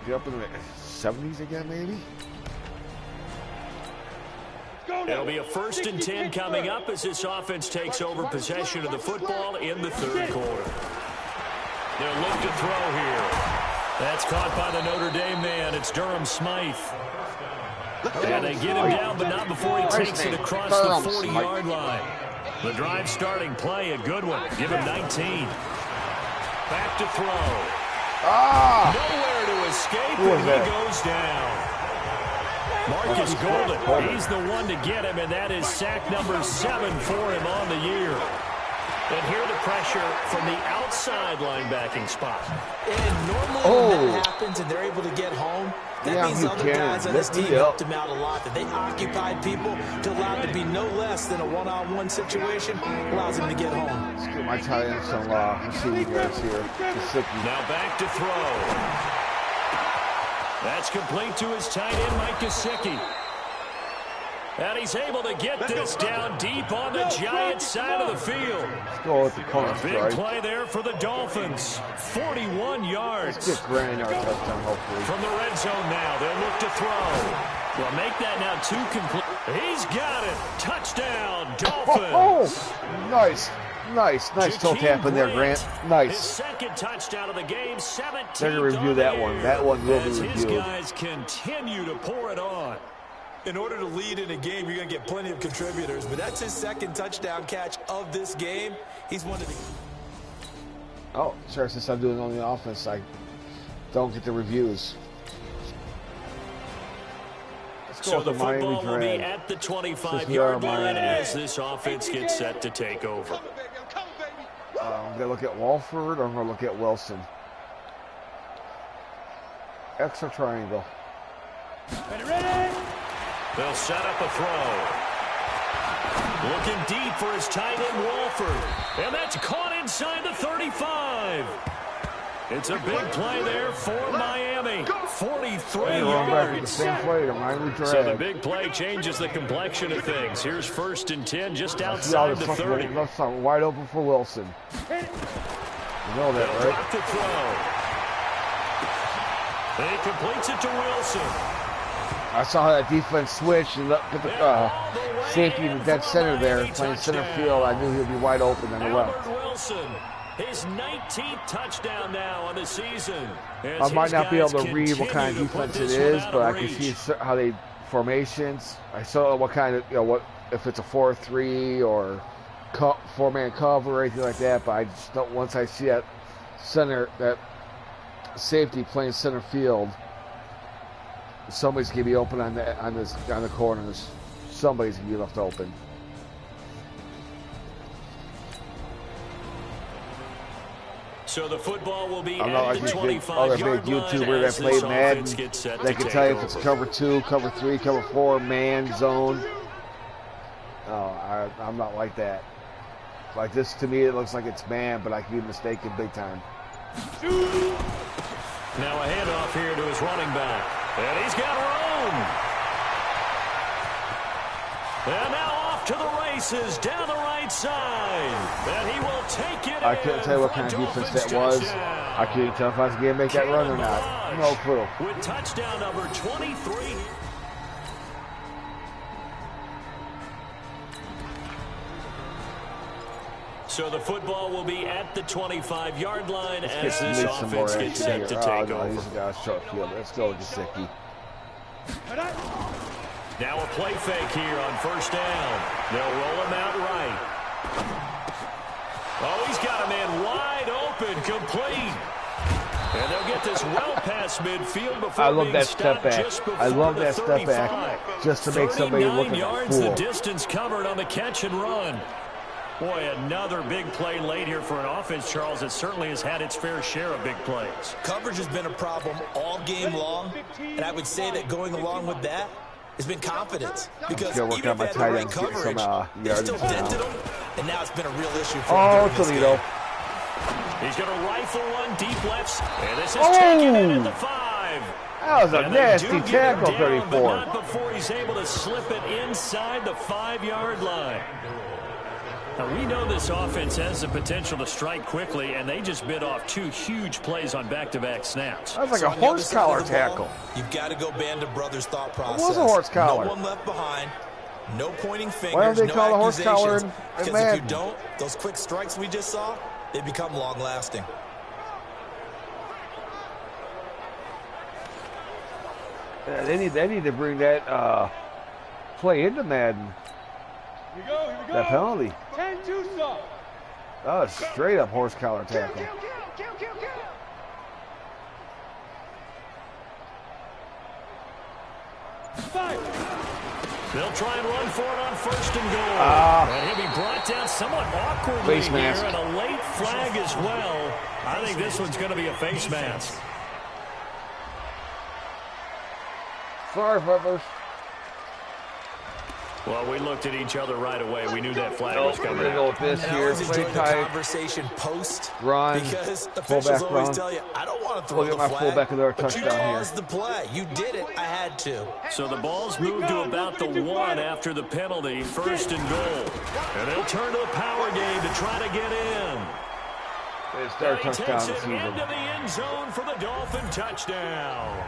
be up in the 70s again, maybe. It'll be a 1st and 10 coming up as this offense takes over possession of the football in the 3rd quarter. They'll look to throw here. That's caught by the Notre Dame man. It's Durham Smythe. And they get him down, but not before he takes it across the 40-yard line. The drive starting play, a good one. Give him 19. Back to throw. Nowhere to escape, and he goes down. Marcus Golden, he's the one to get him, and that is sack number 7 for him on the year. And here the pressure from the outside linebacking spot. And normally when that happens and they're able to get home, that means other guys on this team helped him out a lot. That they occupied people to allow it to be no less than a one-on-one situation, allows him to get home. Let's get my tight end some receiving yards here. Now back to throw. That's complete to his tight end, Mike Gesicki. And he's able to get this down deep on the Giants side of the field. Let's go with the corner strike. Big play there for the Dolphins. 41 yards. Let's get Grant our touchdown, hopefully. From the red zone now, they'll look to throw. Well, make that now 2 complete. He's got it. Touchdown, Dolphins. Nice. Nice toe tap in there, Grant. Nice. His second touchdown of the game, 17. They're going to review that one. That one will be reviewed. His guys continue to pour it on. In order to lead in a game, you're going to get plenty of contributors, but that's his second touchdown catch of this game. He's one of the... Oh, sure, since I'm doing it on the offense, I don't get the reviews. So the football will be at the 25-yard line as this offense gets set to take over. I'm going to look at Walford, or I'm going to look at Wilson. X or triangle. Ready? They'll set up a throw. Looking deep for his tight end, Walford. And that's caught inside the 35. It's a big play there for Miami. 43 yards. So the big play changes the complexion of things. Here's 1st and 10 just outside the 30. Left side wide open for Wilson. You know that, right? Drop the throw. And he completes it to Wilson. I saw that defense switch and put the safety in the dead center there, playing center field. I knew he would be wide open on the left. Wilson, his 19th touchdown now on the season. I might not be able to read what kind of defense it is, but I can see how they formations. I saw what kind of, what if it's a 4-3 or 4-man cover or anything like that. But I just don't. Once I see that that safety playing center field, somebody's gonna be open on the corners. Somebody's gonna be left open. So the football will be I'm not at like the big YouTuber that played Madden. They can tell you if it's cover 2, cover 3, cover 4, man, zone. No, I'm not like that. Like this, to me, it looks like it's man, but I could be mistaken big time. Now a handoff here to his running back. And he's got room. And now off to the races down the right side. And he will take it. I couldn't tell you what kind of defense that was. I couldn't tell if I was going to make that run or not. No clue. With touchdown number 23. So the football will be at the 25-yard line as this offense gets set to take over. These guys short field. Let's go, Gesicki. Now a play fake here on 1st down. They'll roll him out right. Oh, he's got a man wide open, complete. And they'll get this well past midfield before I love that step back. I love that step back just to make somebody look like a fool. The distance covered on the catch and run. Boy, another big play late here for an offense, Charles, that certainly has had its fair share of big plays. Coverage has been a problem all game long, and I would say that going along with that has been confidence. Because even if they had the right coverage, they still dented them, and now it's been a real issue for them. Toledo. He's going to rifle one deep left, and this is taken in at the 5. That was a nasty tackle, 34. But not before he's able to slip it inside the 5-yard line. Now, we know this offense has the potential to strike quickly, and they just bit off 2 huge plays on back-to-back snaps. That was like a horse collar tackle. You've got to go Band of Brothers thought process. It was a horse collar. No one left behind. No pointing fingers. Why don't they call a horse collar in Madden? Because if you don't, those quick strikes we just saw, they become long-lasting. Yeah, they need to bring that play into Madden. Here we go. That penalty. 10-2 stop. That was straight up horse collar tackle. Kill. They'll try and run for it on 1st and goal. And he'll be brought down somewhat awkwardly Face here, mask. and a late flag as well. I think this one's going to be a face mask. Sorry, brothers. Well, we looked at each other right away. We knew that flag was We're coming going to go out. with this And I here. always Play enjoy the tight. conversation post Run. because Fullback officials always run. tell you, I don't want to throw Look the at my flag, fullback of their but you touchdown here. caused the play. You did it. I had to. So the ball's moved to about the 1 after the penalty, 1st and goal. And they'll turn to the power game to try to get in. It's their And he touchdown takes it season. into the end zone for the Dolphin touchdown.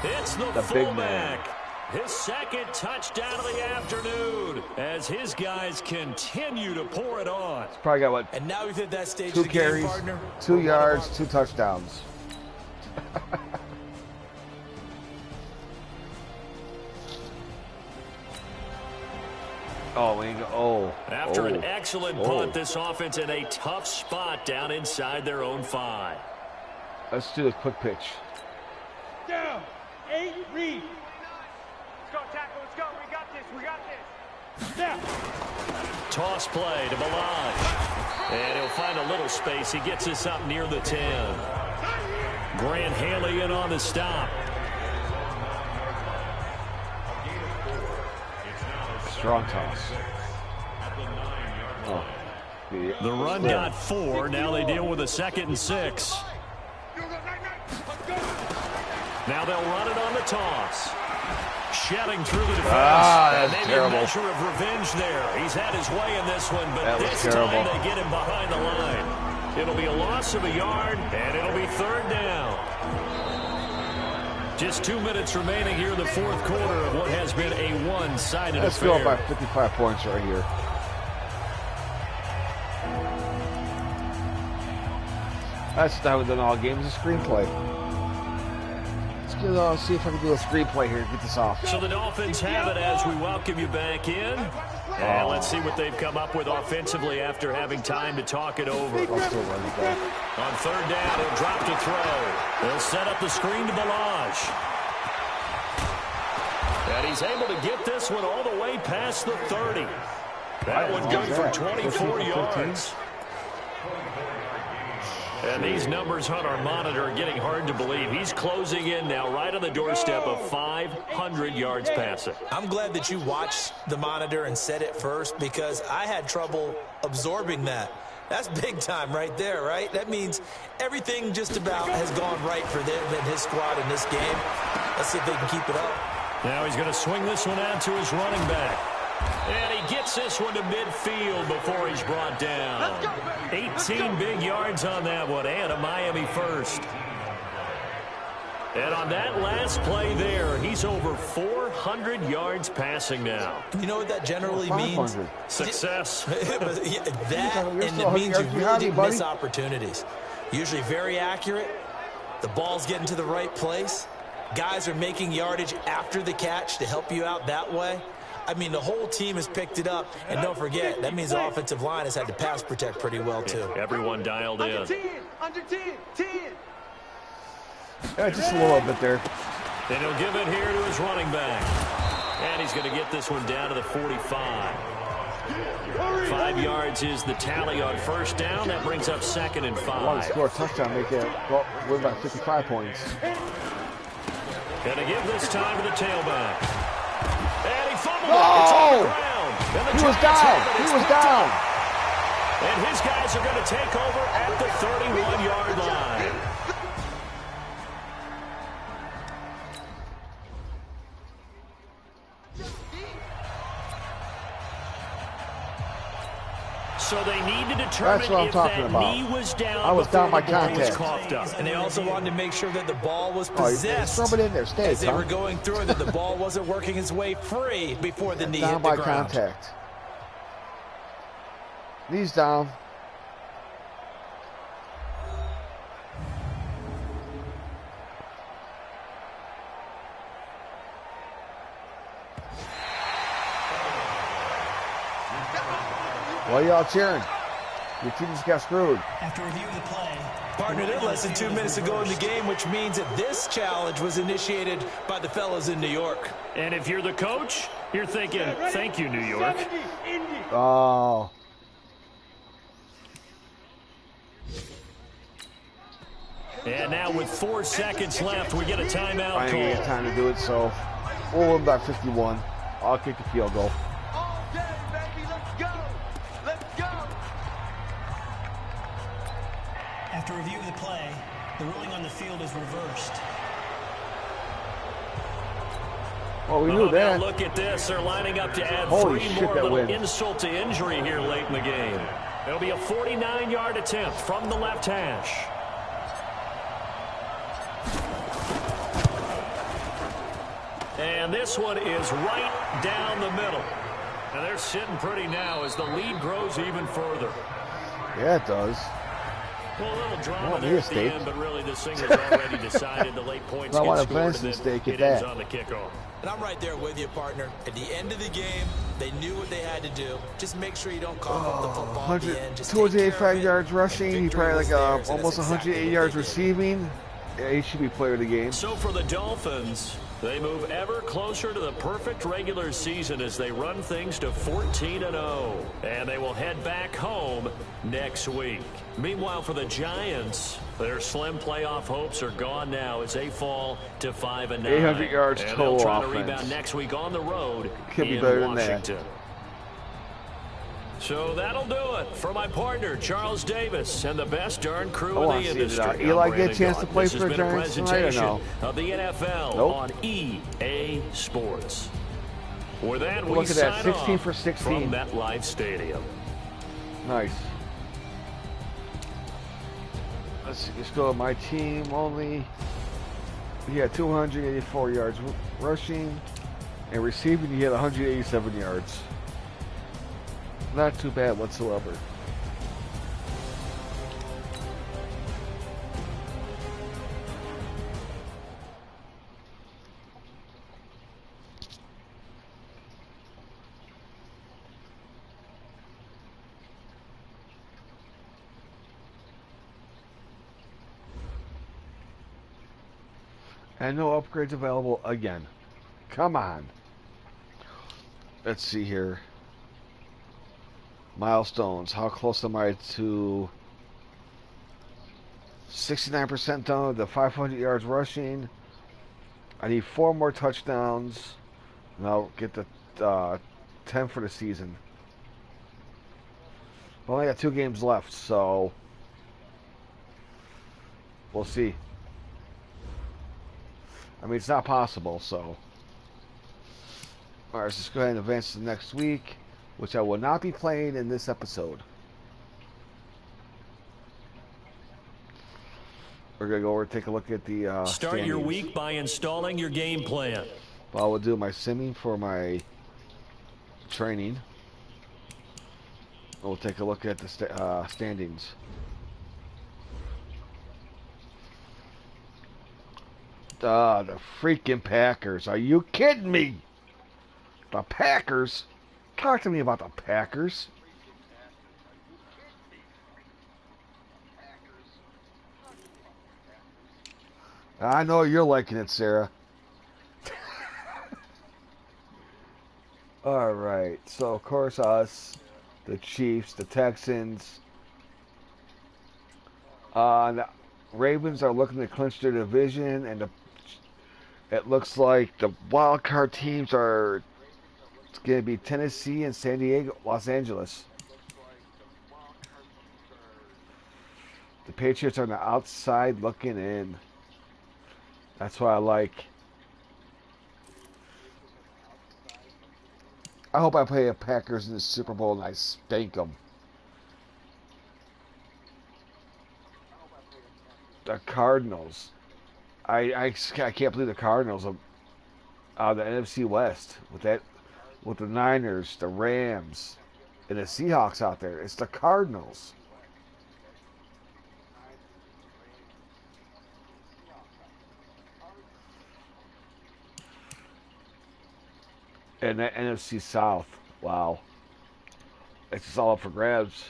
It's the big man. fullback. His 2nd touchdown of the afternoon as his guys continue to pour it on. Probably got, what, And now we've hit that stage 2 of the game, carries, partner. 2 yards, 2 touchdowns. Oh, we ain't go. After an excellent punt, Oh. this offense in a tough spot down inside their own 5. Let's do the quick pitch. Down. 8, read. Let's go, tackle. Let's go. We got this. We got this. Snap. Toss play to Balaj. And he'll find a little space. He gets us up near the 10. Grant Haley in on the stop. Strong toss. Oh. The run got 4. Now they deal with a 2nd and 6. Now they'll run it on the toss. Shedding through the defense. That's Maybe terrible. a measure of revenge there. He's had his way in this one, but That was this terrible. time they get him behind the line. It'll be a loss of a yard, and it'll be 3rd down. Just 2 minutes remaining here in the 4th quarter of what has been a one-sided Let's affair. go by 55 points right here. That's how we've done all games, a screenplay. Let's see if I can do a screenplay here to get this off. So the Dolphins have it as we welcome you back in. And let's see what they've come up with offensively after having time to talk it over. I'll still run it back. On 3rd down, he'll drop to throw. He'll set up the screen to Balaj. And he's able to get this one all the way past the 30. That one good for 24 yards. And these numbers on our monitor are getting hard to believe. He's closing in now right on the doorstep of 500 yards passing. I'm glad that you watched the monitor and said it first because I had trouble absorbing that. That's big time right there, right? That means everything just about has gone right for them and his squad in this game. Let's see if they can keep it up. Now he's going to swing this one out to his running back. And he gets this one to midfield before he's brought down. 18 big yards on that one, and a Miami first. And on that last play there, he's over 400 yards passing now. You know what that generally means? 500. Success. Yeah, that, You're and still it means you behind really me, didn't buddy. miss opportunities. Usually very accurate. The ball's getting to the right place. Guys are making yardage after the catch to help you out that way. I mean, the whole team has picked it up. And don't forget, that means the offensive line has had to pass protect pretty well, too. Everyone dialed Under in. 10. Under 10. 10. Yeah, just a little bit there. And he'll give it here to his running back. And he's going to get this one down to the 45. 5 yards is the tally on 1st down. That brings up 2nd and I want to 5. score a touchdown, make it go win by 55 points. Going to give this time to the tailback. And he fumbled No! it. It's on the ground. And the He was Giants down. have it. He It's was picked down. up. And his guys are going to take over at the 31-yard line. So they need to determine That's what I'm if talking that about. knee was down. I was down before by the ball was contact. coughed up. And they also wanted to make sure that the ball was Oh, possessed throw it in there. Stay, as they Tom. were going through, that the ball wasn't working its way free before the knee Down hit the by ground. contact. Knees down. Why y'all cheering? Your team just got screwed. After reviewing the play, Partner, they're less than 2 minutes ago in the game, which means that this challenge was initiated by the fellas in New York. And if you're the coach, you're thinking, thank you, New York. Oh. And now with 4 seconds left, we get a timeout I ain't gonna get call. time to do it, so we'll win by 51. I'll kick the field goal. All day, baby, let's go. Let's go. After review of the play, the ruling on the field is reversed. Well, we knew Now that. look at this. They're lining up to add Holy 3 shit, more that little win. insult to injury here late in the game. It'll be a 49-yard attempt from the left hash. And this one is right down the middle. And they're sitting pretty now as the lead grows even further. Yeah, it does. Well, a little drama Want me there a at the steak? end, but really this thing is already decided. The late points I get want a scored, and venison then steak at it ends that. on the kickoff. And I'm right there with you, partner. At the end of the game, they knew what they had to do. Just make sure you don't cough up the football at the end. Just take care of 285 it, yards and rushing. He victory probably was like theirs, and almost that's exactly 180 what yards they did. receiving. Yeah, he should be player of the game. So for the Dolphins, they move ever closer to the perfect regular season as they run things to 14-0. And they will head back home next week. Meanwhile, for the Giants, their slim playoff hopes are gone now as they fall to 5-9. 800 yards and total they'll try to offense. rebound next week on the road Could be in better than that. Washington. So that'll do it for my partner, Charles Davis, and the best darn crew I in wanna the see it industry. now. I'm Eli get a Brandon chance to Gaudin. play This for has the been a Giants tonight or presentation no? of the NFL Nope. on EA Sports. With that, we Look at that, sign 16 off for 16. from MetLife Stadium. Nice. Let's go with my team only. He had 284 yards rushing, and receiving he had 187 yards. Not too bad whatsoever. And no upgrades available again. Come on. Let's see here. Milestones. How close am I to 69% done with the 500 yards rushing? I need 4 more touchdowns. And I'll get the 10 for the season. I've only got 2 games left, so we'll see. I mean, it's not possible, so. Alright, let's just go ahead and advance to next week, which I will not be playing in this episode. We're going to go over and take a look at the Start your standings. week by installing your game plan. Well, I will do my simming for my training. We'll take a look at the standings. The freaking Packers. Are you kidding me? The Packers? Talk to me about the Packers. I know you're liking it, Sarah. Alright, so of course us, the Chiefs, the Texans. The Ravens are looking to clinch their division, and it looks like the wild card teams are going to be Tennessee and San Diego, Los Angeles. The Patriots are on the outside looking in. That's what I like. I hope I play the Packers in the Super Bowl and I spank them. The Cardinals. I can't believe the Cardinals are out of the NFC West with the Niners, the Rams, and the Seahawks out there. It's the Cardinals. And that NFC South, wow. It's just all up for grabs.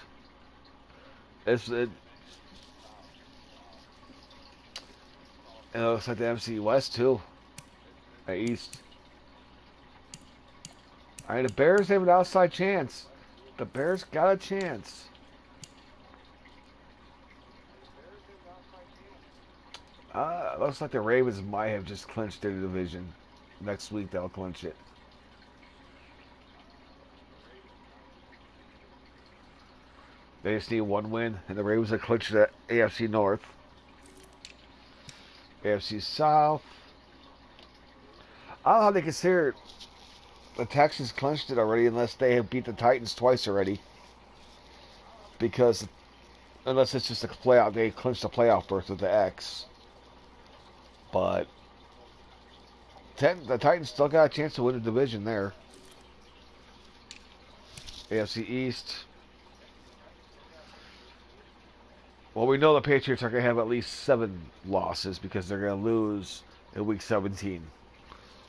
And it looks like the NFC West too. East. I mean, the Bears have an outside chance. The Bears got a chance. Looks like the Ravens might have just clinched their division. Next week they'll clinch it. They just need one win, and the Ravens have clinched the AFC North. AFC South. I don't know how they consider the Texans clinched it already unless they have beat the Titans twice already. Because unless it's just a playoff, they clinched the playoff berth with the X. But the Titans still got a chance to win the division there. AFC East. Well, we know the Patriots are going to have at least 7 losses because they're going to lose in Week 17.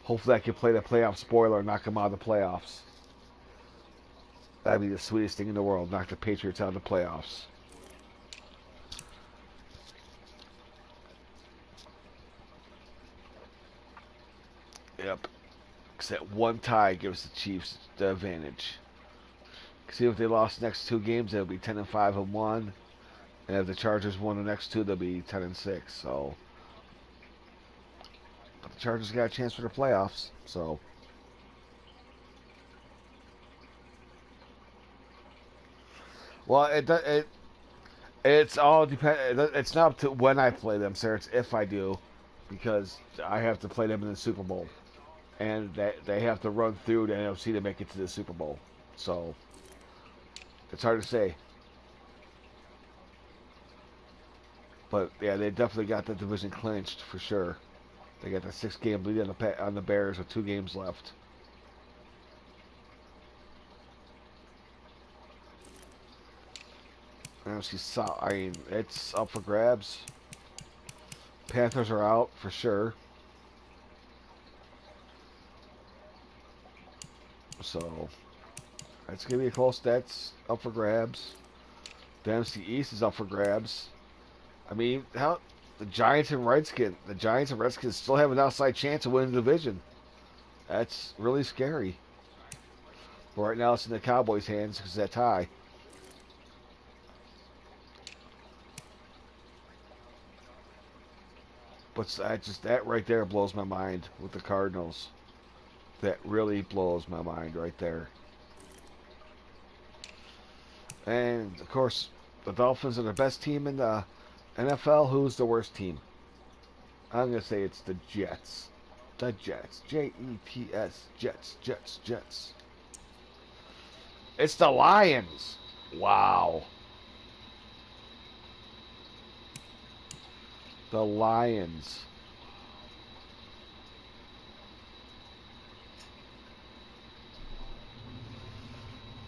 Hopefully I can play the playoff spoiler and knock them out of the playoffs. That'd be the sweetest thing in the world, knock the Patriots out of the playoffs. Yep. Except one tie gives the Chiefs the advantage. See if they lost the next 2 games, they'll be 10-5-1. And if the Chargers won the next 2, they'll be 10-6. So, but the Chargers got a chance for the playoffs. So, well, it's all depend. It's not up to when I play them, sir. It's if I do, because I have to play them in the Super Bowl, and they have to run through the NFC to make it to the Super Bowl. So, it's hard to say. But yeah, they definitely got the division clinched for sure. They got the 6-game lead on the Bears with 2 games left. I mean, it's up for grabs. Panthers are out for sure. So it's gonna be a close. That's up for grabs. The NFC East is up for grabs. I mean, how the Giants and Redskins still have an outside chance of winning the division. That's really scary. But right now, it's in the Cowboys' hands because of that tie. But that right there blows my mind with the Cardinals. That really blows my mind right there. And of course, the Dolphins are the best team in the NFL. Who's the worst team? I'm going to say it's the Jets. The Jets. Jets. Jets. It's the Lions. Wow. The Lions.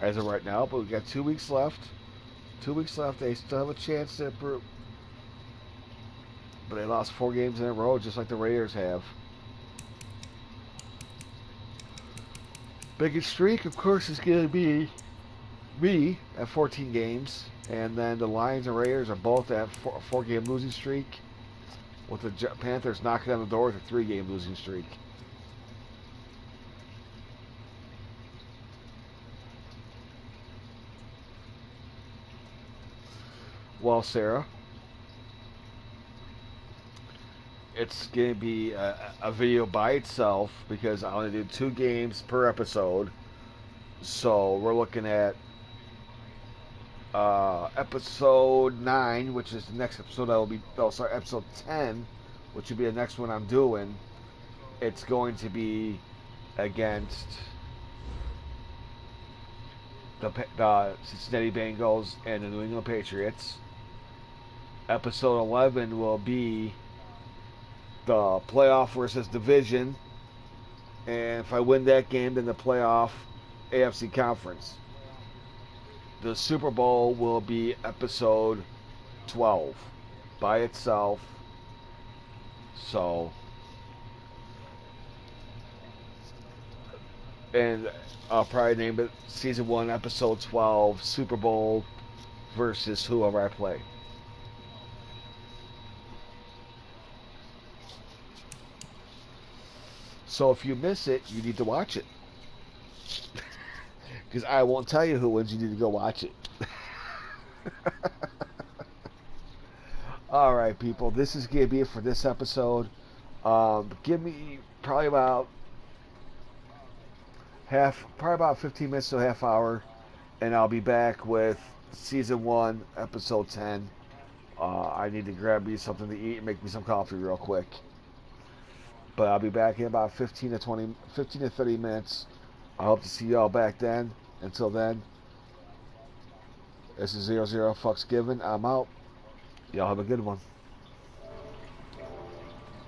As of right now, but we got 2 weeks left. 2 weeks left. They still have a chance to improve. But they lost 4 games in a row, just like the Raiders have. Biggest streak, of course, is going to be me at 14 games. And then the Lions and Raiders are both at a 4-game losing streak. With the Panthers knocking on the door with a 3-game losing streak. Well, Sarah, it's going to be a video by itself because I only did 2 games per episode. So we're looking at episode 9, which is the next episode episode 10, which will be the next one I'm doing. It's going to be against the Cincinnati Bengals and the New England Patriots. Episode 11 will be the playoff versus division, and if I win that game, then the playoff AFC conference. The Super Bowl will be episode 12 by itself. So, and I'll probably name it Season 1, Episode 12, Super Bowl versus whoever I play. So if you miss it, you need to watch it. Because I won't tell you who wins. You need to go watch it. All right, people. This is going to be it for this episode. Give me probably about 15 minutes to a half hour, and I'll be back with Season 1, Episode 10. I need to grab me something to eat and make me some coffee real quick. But I'll be back in about 15 to 30 minutes. I hope to see y'all back then. Until then, this is 00 Fucks Given. I'm out. Y'all have a good one.